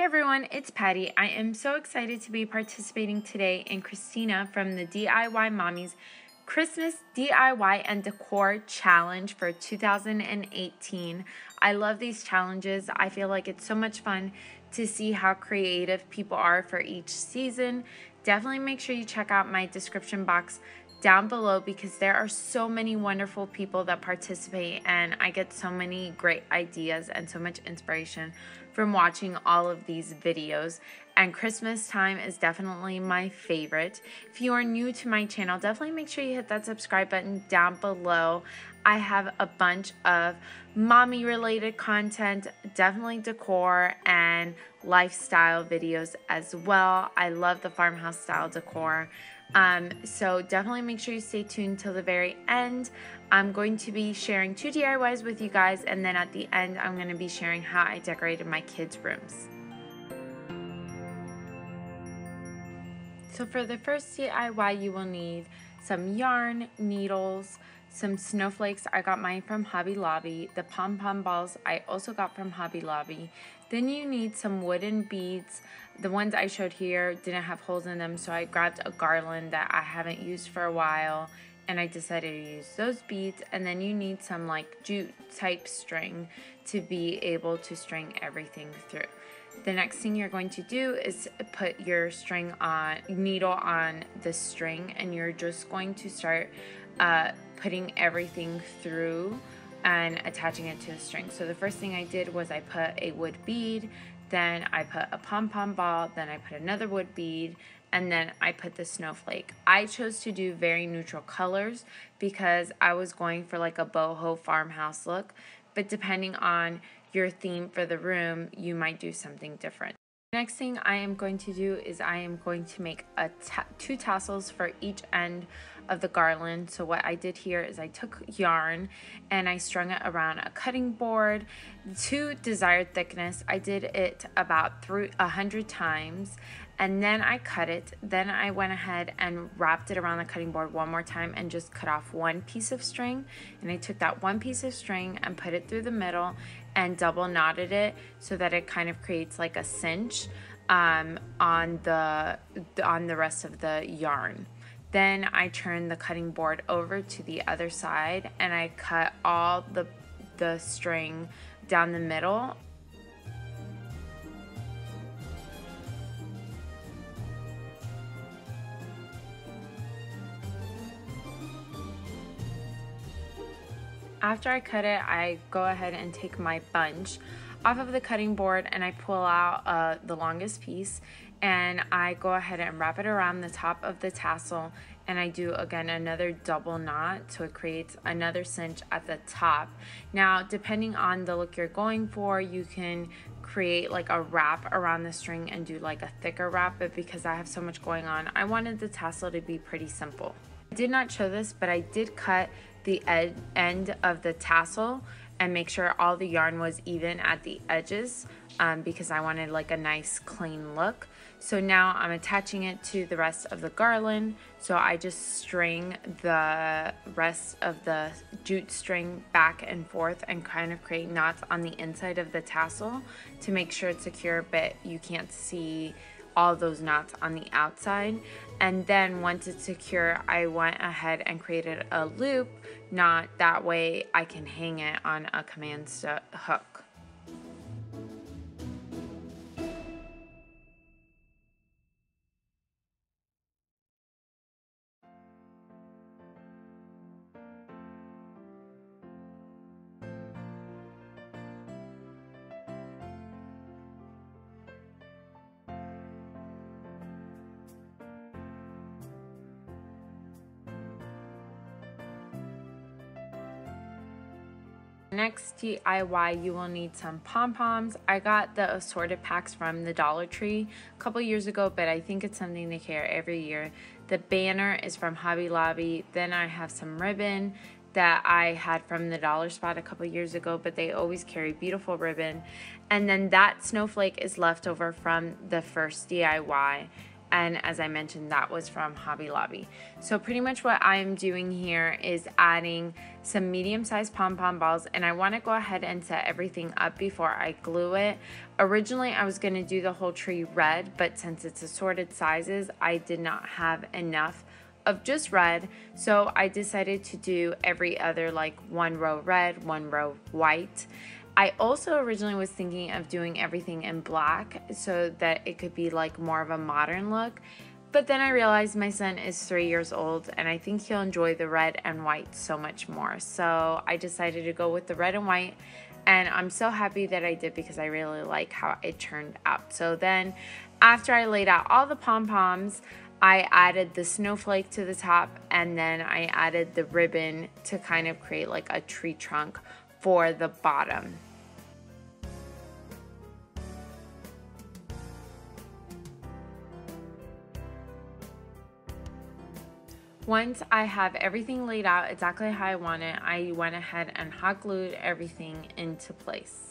everyone, it's Patty. I am so excited to be participating today in Christina from the DIY Mommy's Christmas DIY and Decor Challenge for 2018. I love these challenges. I feel like it's so much fun to see how creative people are for each season. Definitely make sure you check out my description box down below because there are so many wonderful people that participate, and I get so many great ideas and so much inspiration from watching all of these videos. And Christmas time is definitely my favorite. If you are new to my channel, definitely make sure you hit that subscribe button down below. I have a bunch of mommy related content, definitely decor and lifestyle videos as well. I love the farmhouse style decor. So definitely make sure you stay tuned till the very end. I'm going to be sharing 2 DIYs with you guys, and then at the end I'm going to be sharing how I decorated my kids' rooms. So for the first DIY, you will need some yarn, needles, some snowflakes. I got mine from Hobby Lobby. The pom-pom balls I also got from Hobby Lobby. Then you need some wooden beads. The ones I showed here didn't have holes in them, so I grabbed a garland that I haven't used for a while, and I decided to use those beads. And then you need some like jute type string to be able to string everything through. The next thing you're going to do is put your needle on the string, and you're just going to start putting everything through and attaching it to the string. So the first thing I did was I put a wood bead, then I put a pom-pom ball, then I put another wood bead, and then I put the snowflake. I chose to do very neutral colors because I was going for like a boho farmhouse look, but depending on your theme for the room, you might do something different. Next thing I am going to do is I am going to make 2 tassels for each end of the garland. So what I did here is I took yarn and I strung it around a cutting board to desired thickness. I did it about 100 times, and then I cut it. Then I went ahead and wrapped it around the cutting board one more time and just cut off one piece of string. And I took that one piece of string and put it through the middle and double knotted it so that it kind of creates like a cinch on the rest of the yarn. Then I turned the cutting board over to the other side and I cut all the string down the middle. After I cut it, I go ahead and take my bunch off of the cutting board and I pull out the longest piece, and I go ahead and wrap it around the top of the tassel, and I do again another double knot so it creates another cinch at the top. Now depending on the look you're going for, you can create like a wrap around the string and do like a thicker wrap, but because I have so much going on, I wanted the tassel to be pretty simple. I did not show this, but I did cut the end of the tassel and make sure all the yarn was even at the edges because I wanted like a nice clean look. So now I'm attaching it to the rest of the garland. So I just string the rest of the jute string back and forth and kind of create knots on the inside of the tassel to make sure it's secure, but you can't see all those knots on the outside. And then once it's secure, I went ahead and created a loop knot. That way I can hang it on a command hook. Next DIY, you will need some pom-poms. I got the assorted packs from the Dollar Tree a couple years ago, but I think it's something they carry every year. The banner is from Hobby Lobby. Then I have some ribbon that I had from the Dollar Spot a couple years ago, but they always carry beautiful ribbon. And then that snowflake is left over from the first DIY. And as I mentioned, that was from Hobby Lobby. So pretty much what I'm doing here is adding some medium-sized pom-pom balls, and I want to go ahead and set everything up before I glue it. Originally, I was going to do the whole tree red, but since it's assorted sizes, I did not have enough of just red, so I decided to do every other, like 1 row red, 1 row white. I also originally was thinking of doing everything in black so that it could be like more of a modern look, but then I realized my son is 3 years old and I think he'll enjoy the red and white so much more. So I decided to go with the red and white, and I'm so happy that I did because I really like how it turned out. So then after I laid out all the pom-poms, I added the snowflake to the top, and then I added the ribbon to kind of create like a tree trunk for the bottom. Once I have everything laid out exactly how I want it, I went ahead and hot glued everything into place.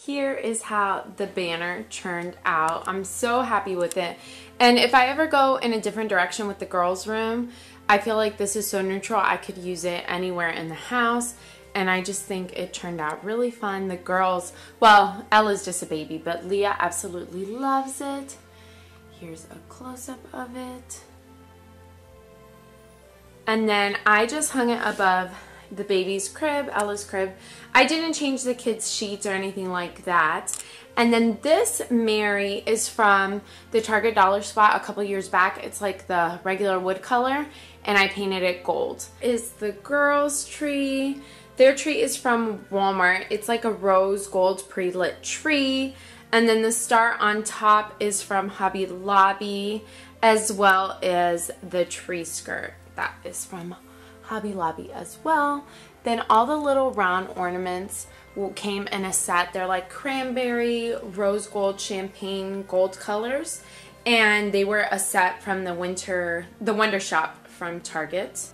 Here is how the banner turned out. I'm so happy with it. And if I ever go in a different direction with the girls' room, I feel like this is so neutral. I could use it anywhere in the house. And I just think it turned out really fun. The girls, well, Ella's just a baby, but Leah absolutely loves it. Here's a close-up of it. And then I just hung it above the baby's crib, Ella's crib. I didn't change the kids' sheets or anything like that. And then this Mary is from the Target Dollar Spot a couple years back. It's like the regular wood color, and I painted it gold. Is the girls' tree. Their tree is from Walmart. It's like a rose gold pre-lit tree. And then the star on top is from Hobby Lobby, as well as the tree skirt. That is from Hobby Lobby as well. Then all the little round ornaments came in a set. They're like cranberry, rose gold, champagne gold colors, and they were a set from the Wonder Shop from Target.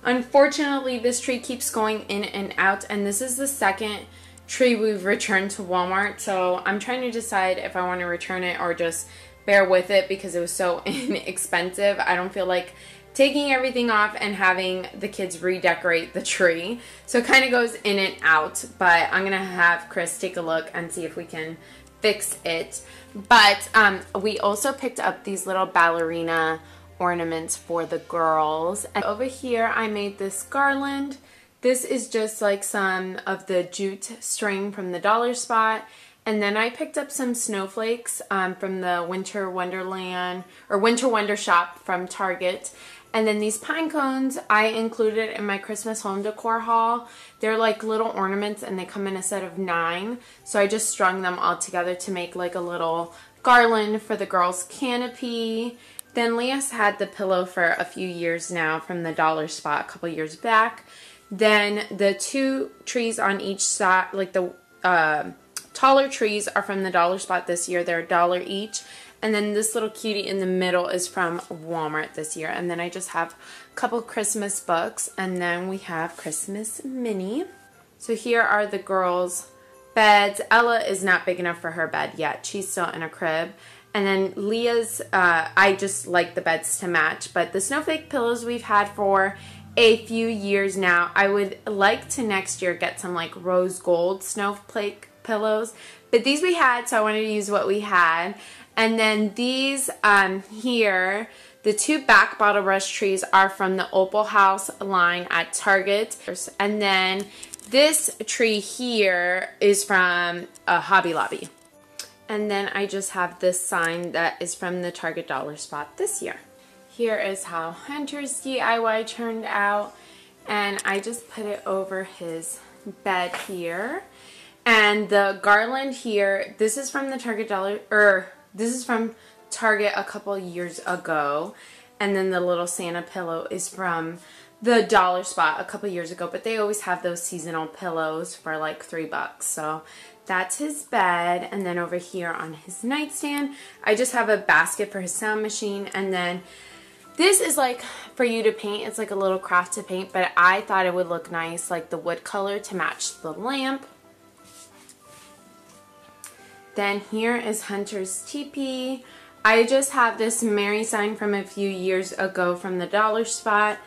Unfortunately, this tree keeps going in and out, and this is the second tree we've returned to Walmart, so I'm trying to decide if I want to return it or just bear with it because it was so inexpensive. I don't feel like taking everything off and having the kids redecorate the tree. So it kind of goes in and out, but I'm gonna have Chris take a look and see if we can fix it. But we also picked up these little ballerina ornaments for the girls. And over here I made this garland. This is just like some of the jute string from the Dollar Spot. And then I picked up some snowflakes from the Winter Wonderland or Winter Wonder Shop from Target. And then these pine cones I included in my Christmas home decor haul. They're like little ornaments and they come in a set of 9. So I just strung them all together to make like a little garland for the girls' canopy. Then Leah's had the pillow for a few years now from the Dollar Spot a couple years back. Then the 2 trees on each side, like the taller trees, are from the Dollar Spot this year. They're $1 each. And then this little cutie in the middle is from Walmart this year. And then I just have a couple Christmas books. And then we have Christmas Mini. So here are the girls' beds. Ella is not big enough for her bed yet. She's still in a crib. And then Leah's, I just like the beds to match. But the snowflake pillows we've had for a few years now. I would like to next year get some like rose gold snowflake pillows. But these we had, so I wanted to use what we had. And then these here, the two back bottle brush trees are from the Opal House line at Target. And then this tree here is from Hobby Lobby. And then I just have this sign that is from the Target Dollar Spot this year. Here is how Hunter's DIY turned out. And I just put it over his bed here. And the garland here, this is from the this is from Target a couple years ago. And then the little Santa pillow is from the Dollar Spot a couple years ago. But they always have those seasonal pillows for like $3. So that's his bed. And then over here on his nightstand, I just have a basket for his sound machine. And then this is like for you to paint. It's like a little craft to paint. But I thought it would look nice, like the wood color to match the lamp. Then here is Hunter's teepee. I just have this Mary sign from a few years ago from the Dollar Spot.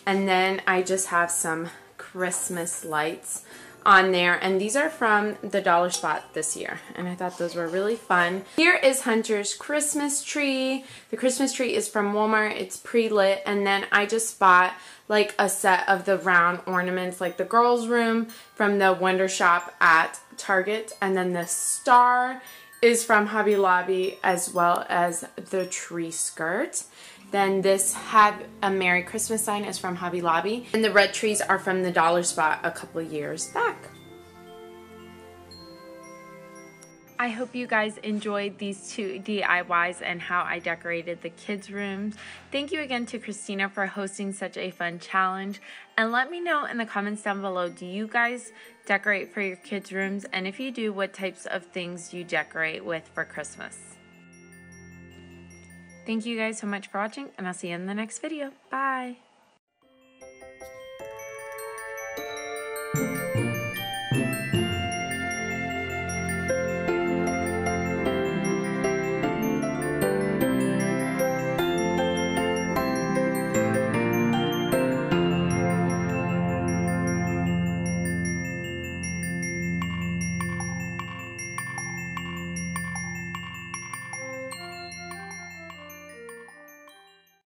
And then I just have some Christmas lights on there. And these are from the Dollar Spot this year. And I thought those were really fun. Here is Hunter's Christmas tree. The Christmas tree is from Walmart. It's pre-lit. And then I just bought like a set of the round ornaments, like the girls' room from the Wonder Shop at Target. And then the star is from Hobby Lobby, as well as the tree skirt. Then this Have a Merry Christmas sign is from Hobby Lobby. And the red trees are from the Dollar Spot a couple years back. I hope you guys enjoyed these two DIYs and how I decorated the kids' rooms. Thank you again to Christina for hosting such a fun challenge. And let me know in the comments down below, do you guys decorate for your kids' rooms? And if you do, what types of things you decorate with for Christmas? Thank you guys so much for watching, and I'll see you in the next video. Bye!